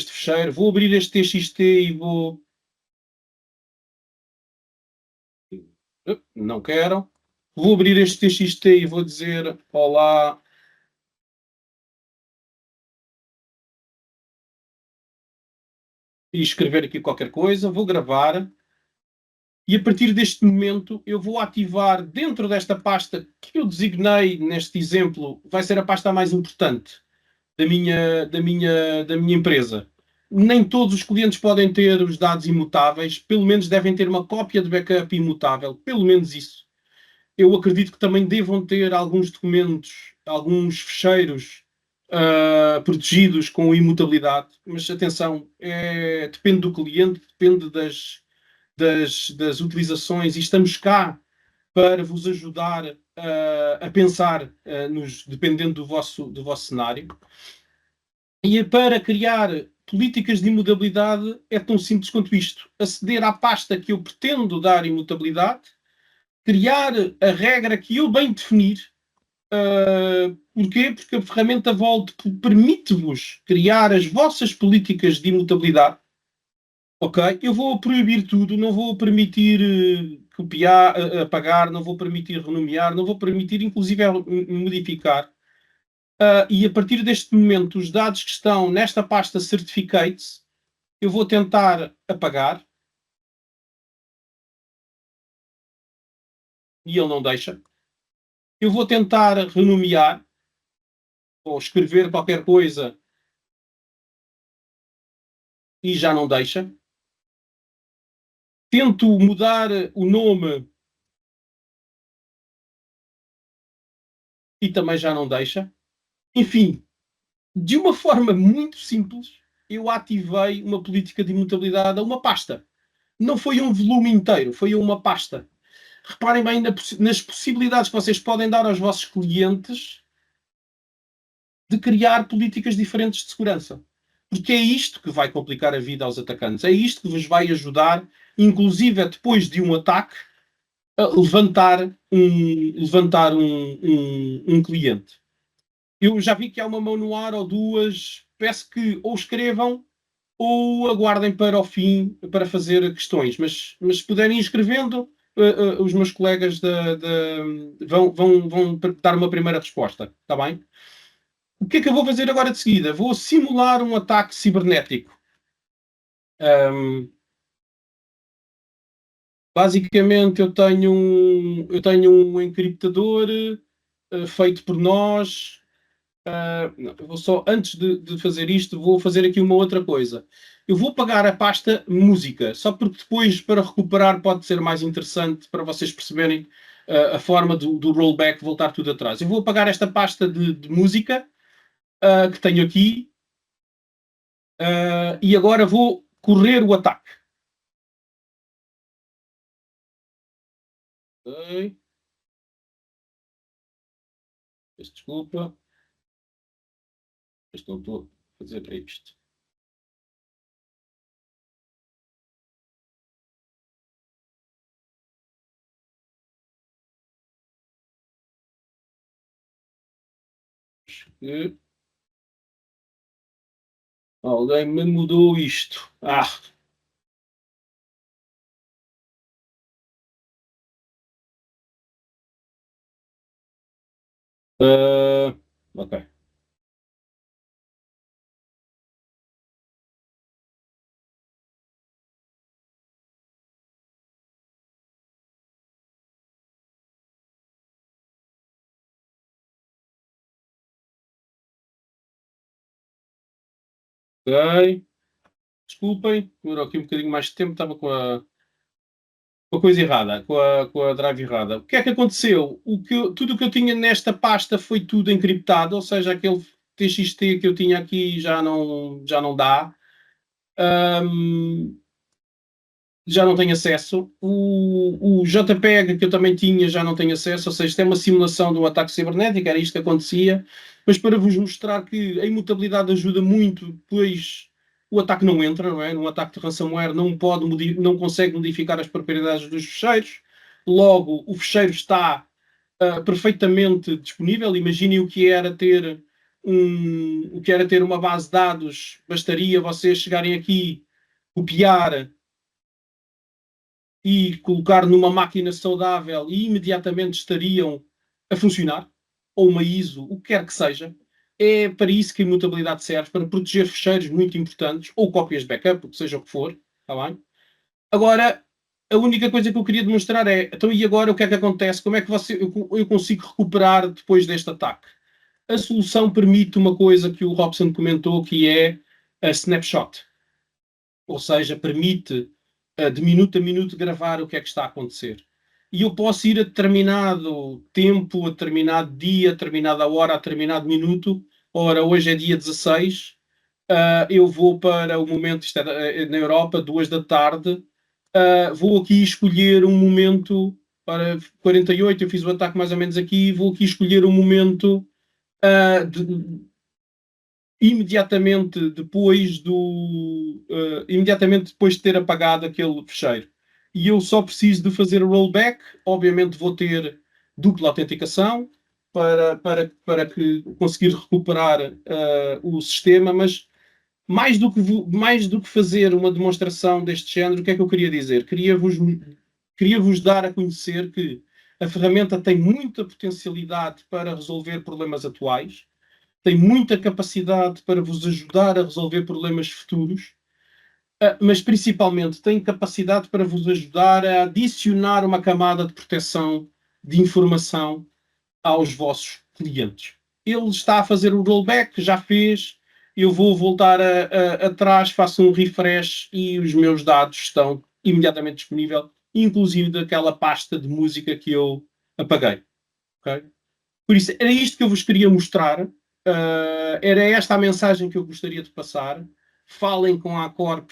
ficheiro. Vou abrir este TXT e vou... Não quero. Vou abrir este TXT e vou dizer olá... e escrever aqui qualquer coisa, vou gravar, e a partir deste momento eu vou ativar dentro desta pasta que eu designei neste exemplo, vai ser a pasta mais importante da minha empresa. Nem todos os clientes podem ter os dados imutáveis, pelo menos devem ter uma cópia de backup imutável, pelo menos isso. Eu acredito que também devam ter alguns documentos, alguns ficheiros protegidos com imutabilidade, mas atenção, depende do cliente, depende das utilizações, e estamos cá para vos ajudar a pensar dependendo do vosso cenário. E para criar políticas de imutabilidade é tão simples quanto isto: aceder à pasta que eu pretendo dar imutabilidade, criar a regra que eu bem definir. Porquê? Porque a ferramenta Vault permite-vos criar as vossas políticas de imutabilidade. Ok? Eu vou proibir tudo, não vou permitir copiar, apagar, não vou permitir renomear, não vou permitir inclusive modificar. E a partir deste momento, os dados que estão nesta pasta Certificates, eu vou tentar apagar. E ele não deixa. Eu vou tentar renomear ou escrever qualquer coisa e já não deixa. Tento mudar o nome e também já não deixa. Enfim, de uma forma muito simples, eu ativei uma política de imutabilidade a uma pasta. Não foi um volume inteiro, foi uma pasta. Reparem bem nas possibilidades que vocês podem dar aos vossos clientes de criar políticas diferentes de segurança. Porque é isto que vai complicar a vida aos atacantes. É isto que vos vai ajudar, inclusive depois de um ataque, a levantar um cliente. Eu já vi que há uma mão no ar ou duas. Peço que ou escrevam ou aguardem para o fim para fazer questões. Mas se puderem ir escrevendo, os meus colegas vão dar uma primeira resposta. Está bem? O que é que eu vou fazer agora de seguida? Vou simular um ataque cibernético. Basicamente, eu tenho um encriptador feito por nós. Eu vou só, antes de fazer isto, vou fazer aqui uma outra coisa. Eu vou apagar a pasta música, só porque depois, para recuperar, pode ser mais interessante para vocês perceberem a forma do rollback, voltar tudo atrás. Eu vou apagar esta pasta de música que tenho aqui, e agora vou correr o ataque. Ok. Peço desculpa. Mas não estou a fazer para isto. Acho que alguém me mudou isto. Ok. Ok. Desculpem, demorou aqui um bocadinho mais de tempo, estava com a coisa errada, com a drive errada. O que é que aconteceu? Tudo o que eu tinha nesta pasta foi tudo encriptado, ou seja, aquele TXT que eu tinha aqui já não dá. Já não tenho acesso. O JPEG que eu também tinha já não tenho acesso, ou seja, isto é uma simulação de um ataque cibernético, era isto que acontecia. Mas para vos mostrar que a imutabilidade ajuda muito, pois o ataque não entra, não é? Num ataque de ransomware não consegue modificar as propriedades dos fecheiros. Logo, o fecheiro está perfeitamente disponível. Imaginem o que era ter uma base de dados. Bastaria vocês chegarem aqui, copiar e colocar numa máquina saudável e imediatamente estariam a funcionar, ou uma ISO, o que quer que seja. É para isso que a imutabilidade serve, para proteger fecheiros muito importantes, ou cópias de backup, o que seja o que for, está bem? Agora, a única coisa que eu queria demonstrar é, então e agora o que é que acontece? Como é que eu consigo recuperar depois deste ataque? A solução permite uma coisa que o Robson comentou, que é a snapshot. Ou seja, permite de minuto a minuto gravar o que é que está a acontecer. E eu posso ir a determinado tempo, a determinado dia, a determinada hora, a determinado minuto. Ora, hoje é dia 16, eu vou para o momento, isto é na Europa, 2 da tarde, vou aqui escolher um momento, para 48, eu fiz o ataque mais ou menos aqui, vou aqui escolher um momento imediatamente depois de ter apagado aquele fecheiro. E eu só preciso de fazer o rollback. Obviamente vou ter dupla autenticação para que conseguir recuperar o sistema, mas mais do que fazer uma demonstração deste género, o que é que eu queria dizer? Queria vos dar a conhecer que a ferramenta tem muita potencialidade para resolver problemas atuais, tem muita capacidade para vos ajudar a resolver problemas futuros, mas principalmente tem capacidade para vos ajudar a adicionar uma camada de proteção de informação aos vossos clientes. Ele está a fazer o rollback, já fez, eu vou voltar atrás, faço um refresh e os meus dados estão imediatamente disponíveis, inclusive daquela pasta de música que eu apaguei. Okay? Por isso, era isto que eu vos queria mostrar. Era esta a mensagem que eu gostaria de passar. Falem com a Corp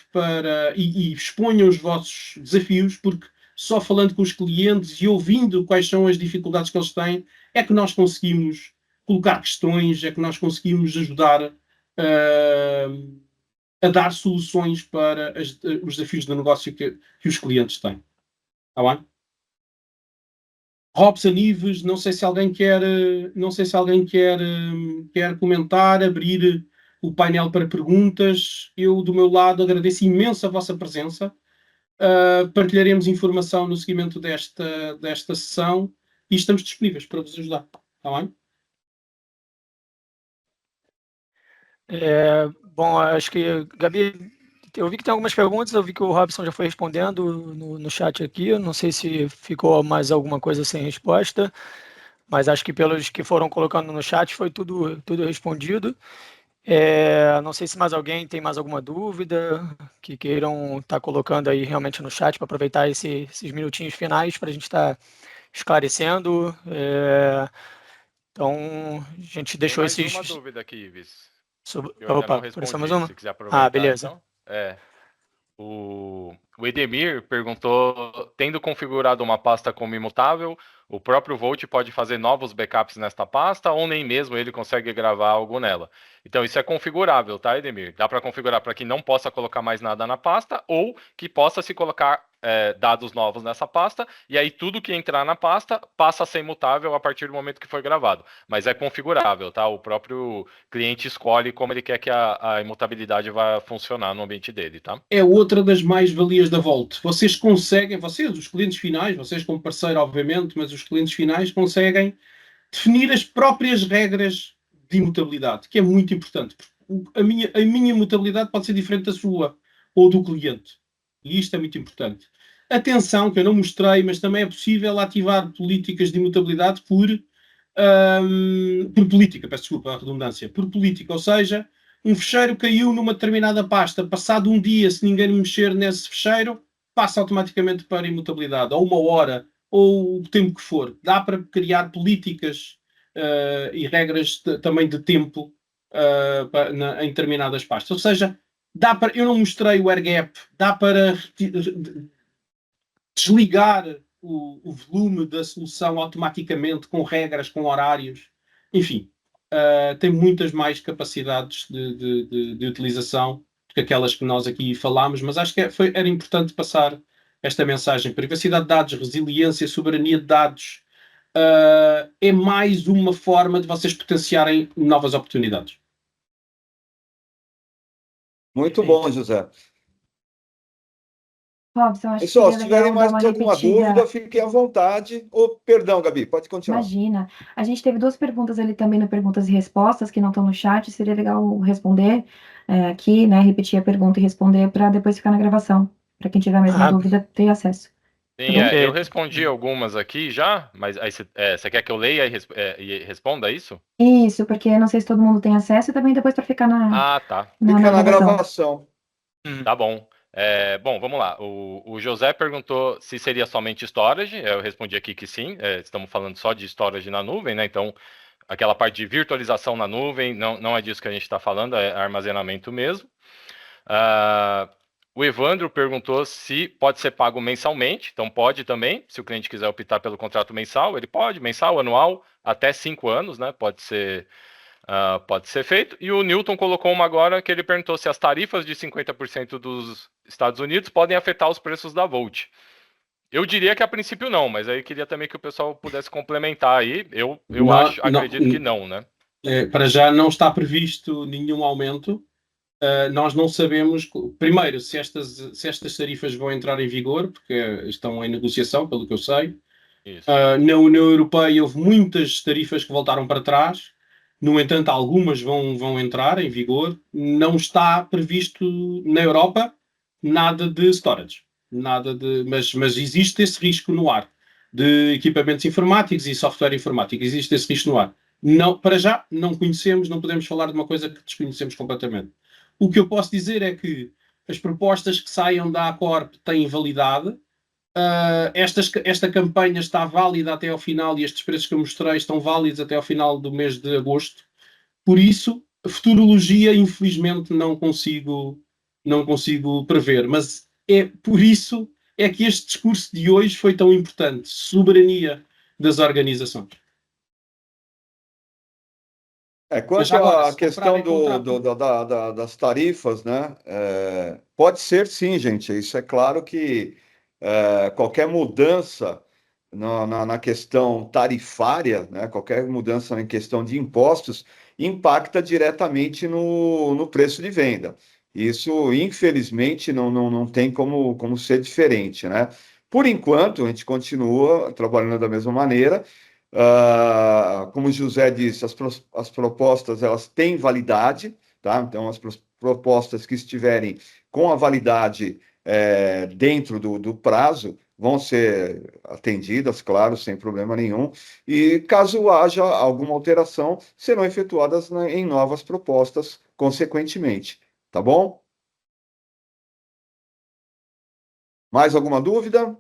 e exponham os vossos desafios, porque só falando com os clientes e ouvindo quais são as dificuldades que eles têm, é que nós conseguimos colocar questões, é que nós conseguimos ajudar a dar soluções para os desafios de negócio que os clientes têm. Está bem? Robson, Ives, não sei se alguém quer comentar, abrir o painel para perguntas. Eu, do meu lado, agradeço imenso a vossa presença. Partilharemos informação no seguimento desta sessão e estamos disponíveis para vos ajudar. Está bem? Bom, acho que, Gabi, eu vi que tem algumas perguntas, eu vi que o Robson já foi respondendo no chat aqui, eu não sei se ficou mais alguma coisa sem resposta, mas acho que pelos que foram colocando no chat foi tudo respondido. Não sei se mais alguém tem mais alguma dúvida que queiram estar colocando aí realmente no chat para aproveitar esses minutinhos finais para a gente estar esclarecendo. Então, a gente deixou Tem mais esses... uma dúvida aqui, Ives. Eu ainda Opa, não apareceu mais respondi. uma? Se quiser aproveitar, Beleza. então. O Edemir perguntou, tendo configurado uma pasta como imutável, o próprio Volt pode fazer novos backups nesta pasta ou nem mesmo ele consegue gravar algo nela? Então isso é configurável, tá, Edemir? Dá para configurar para que não possa colocar mais nada na pasta ou que possa se colocar dados novos nessa pasta e aí tudo que entrar na pasta passa a ser imutável a partir do momento que foi gravado. Mas é configurável, tá? O próprio cliente escolhe como ele quer que a imutabilidade vá funcionar no ambiente dele, tá? É outra das mais-valias da Volt. Vocês conseguem, vocês, os clientes finais, vocês como parceiro, obviamente, mas os clientes finais conseguem definir as próprias regras de imutabilidade, que é muito importante. A minha imutabilidade pode ser diferente da sua ou do cliente. E isto é muito importante. Atenção, que eu não mostrei, mas também é possível ativar políticas de imutabilidade por política, peço desculpa a redundância, por política, ou seja, um fecheiro caiu numa determinada pasta, passado um dia, se ninguém mexer nesse fecheiro, passa automaticamente para imutabilidade, ou uma hora, ou o tempo que for. Dá para criar políticas e regras também de tempo em determinadas pastas. Ou seja, dá para. Eu não mostrei o AirGap, dá para desligar o volume da solução automaticamente, com regras, com horários, enfim, tem muitas mais capacidades de utilização do que aquelas que nós aqui falámos, mas acho que era importante passar esta mensagem. Privacidade de dados, resiliência, soberania de dados, é mais uma forma de vocês potenciarem novas oportunidades. Muito bom, José. Robson, acho que Pessoal, seria se tiverem legal dar mais uma alguma dúvida, repetida. fiquem à vontade. Perdão, Gabi, pode continuar. Imagina, a gente teve duas perguntas ali também no Perguntas e Respostas, que não estão no chat, seria legal responder aqui, né, repetir a pergunta e responder para depois ficar na gravação, para quem tiver a mesma dúvida ter acesso. Tá Sim, bom? eu Perfeito. respondi algumas aqui já, mas aí você quer que eu leia e responda isso? Isso, porque não sei se todo mundo tem acesso e também depois para ficar Ah, tá. na Fica na gravação. gravação. Tá bom. Bom, vamos lá. O José perguntou se seria somente storage. Eu respondi aqui que sim. Estamos falando só de storage na nuvem, né? Então, aquela parte de virtualização na nuvem, não é disso que a gente está falando, é armazenamento mesmo. O Evandro perguntou se pode ser pago mensalmente. Então, pode também. Se o cliente quiser optar pelo contrato mensal, ele pode, mensal, anual, até 5 anos, né? Pode ser feito. E o Newton colocou uma agora que ele perguntou se as tarifas de 50% dos Estados Unidos podem afetar os preços da Volt. Eu diria que a princípio não, mas aí queria também que o pessoal pudesse complementar aí. Eu acredito que não, né? Para já não está previsto nenhum aumento. Nós não sabemos, primeiro, se estas tarifas vão entrar em vigor, porque estão em negociação, pelo que eu sei. Isso. Na União Europeia houve muitas tarifas que voltaram para trás. No entanto, algumas vão entrar em vigor. Não está previsto na Europa nada de storage. Mas existe esse risco no ar de equipamentos informáticos e software informático. Existe esse risco no ar. Não, para já, não conhecemos, não podemos falar de uma coisa que desconhecemos completamente. O que eu posso dizer é que as propostas que saiam da Acorp têm validade. Esta campanha está válida até ao final e estes preços que eu mostrei estão válidos até ao final do mês de agosto. Por isso, a futurologia, infelizmente, não consigo prever. Mas é por isso é que este discurso de hoje foi tão importante. Soberania das organizações. Quanto agora, à se questão comprarem das tarifas, né? Pode ser sim, gente. Isso é claro que qualquer mudança na questão tarifária, né? Qualquer mudança em questão de impostos, impacta diretamente no preço de venda. Isso, infelizmente, não tem como ser diferente, né? Por enquanto, a gente continua trabalhando da mesma maneira. Como o José disse, as propostas elas têm validade, tá? Então, as propostas que estiverem com a validade dentro do prazo vão ser atendidas, claro, sem problema nenhum. E caso haja alguma alteração, serão efetuadas em novas propostas, consequentemente. Tá bom? Mais alguma dúvida?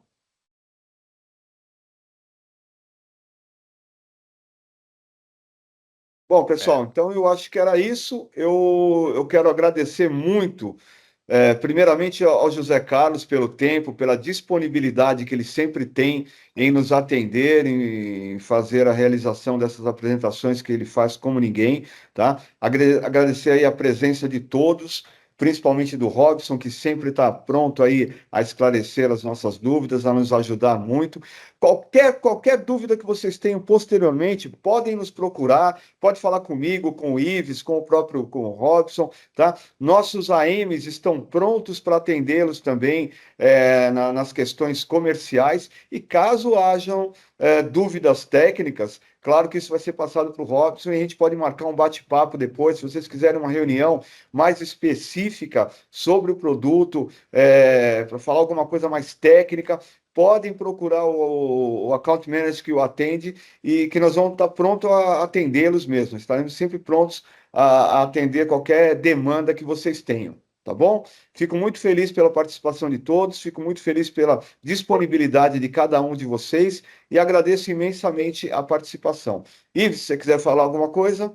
Bom, pessoal, então eu acho que era isso. Eu quero agradecer muito Primeiramente ao José Carlos pelo tempo, pela disponibilidade que ele sempre tem em nos atender, em fazer a realização dessas apresentações que ele faz como ninguém, tá? Agradecer aí a presença de todos, principalmente do Robson, que sempre está pronto aí a esclarecer as nossas dúvidas, a nos ajudar muito. Qualquer dúvida que vocês tenham posteriormente, podem nos procurar, pode falar comigo, com o Ives, com o Robson, tá? Nossos AMs estão prontos para atendê-los também nas questões comerciais, e caso hajam dúvidas técnicas, claro que isso vai ser passado para o Robson e a gente pode marcar um bate-papo depois, se vocês quiserem uma reunião mais específica sobre o produto, para falar alguma coisa mais técnica, podem procurar o account manager que o atende e que nós vamos estar prontos a atendê-los mesmo. Estaremos sempre prontos a atender qualquer demanda que vocês tenham, tá bom? Fico muito feliz pela participação de todos, fico muito feliz pela disponibilidade de cada um de vocês e agradeço imensamente a participação. Ives, se você quiser falar alguma coisa...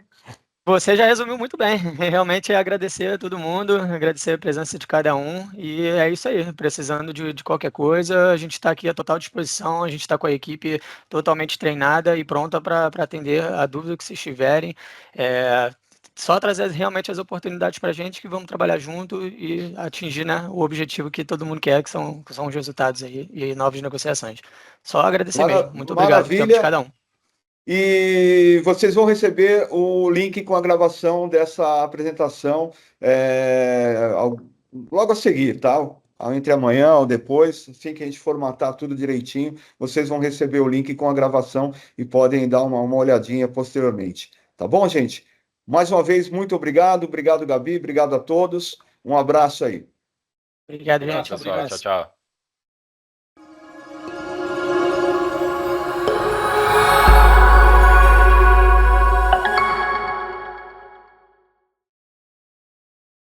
Você já resumiu muito bem. Realmente é agradecer a todo mundo, agradecer a presença de cada um. E é isso aí. Precisando de qualquer coisa, a gente está aqui à total disposição. A gente está com a equipe totalmente treinada e pronta para atender a dúvida que vocês tiverem. Só trazer realmente as oportunidades para a gente que vamos trabalhar junto e atingir, né, o objetivo que todo mundo quer, que são os resultados aí e novas negociações. Só agradecer mesmo. Muito obrigado pelo tempo de cada um. E vocês vão receber o link com a gravação dessa apresentação logo a seguir, tá? Entre amanhã ou depois, assim que a gente formatar tudo direitinho, vocês vão receber o link com a gravação e podem dar uma olhadinha posteriormente. Tá bom, gente? Mais uma vez, muito obrigado. Obrigado, Gabi. Obrigado a todos. Um abraço aí. Obrigado, gente. Pessoal. Tchau, tchau.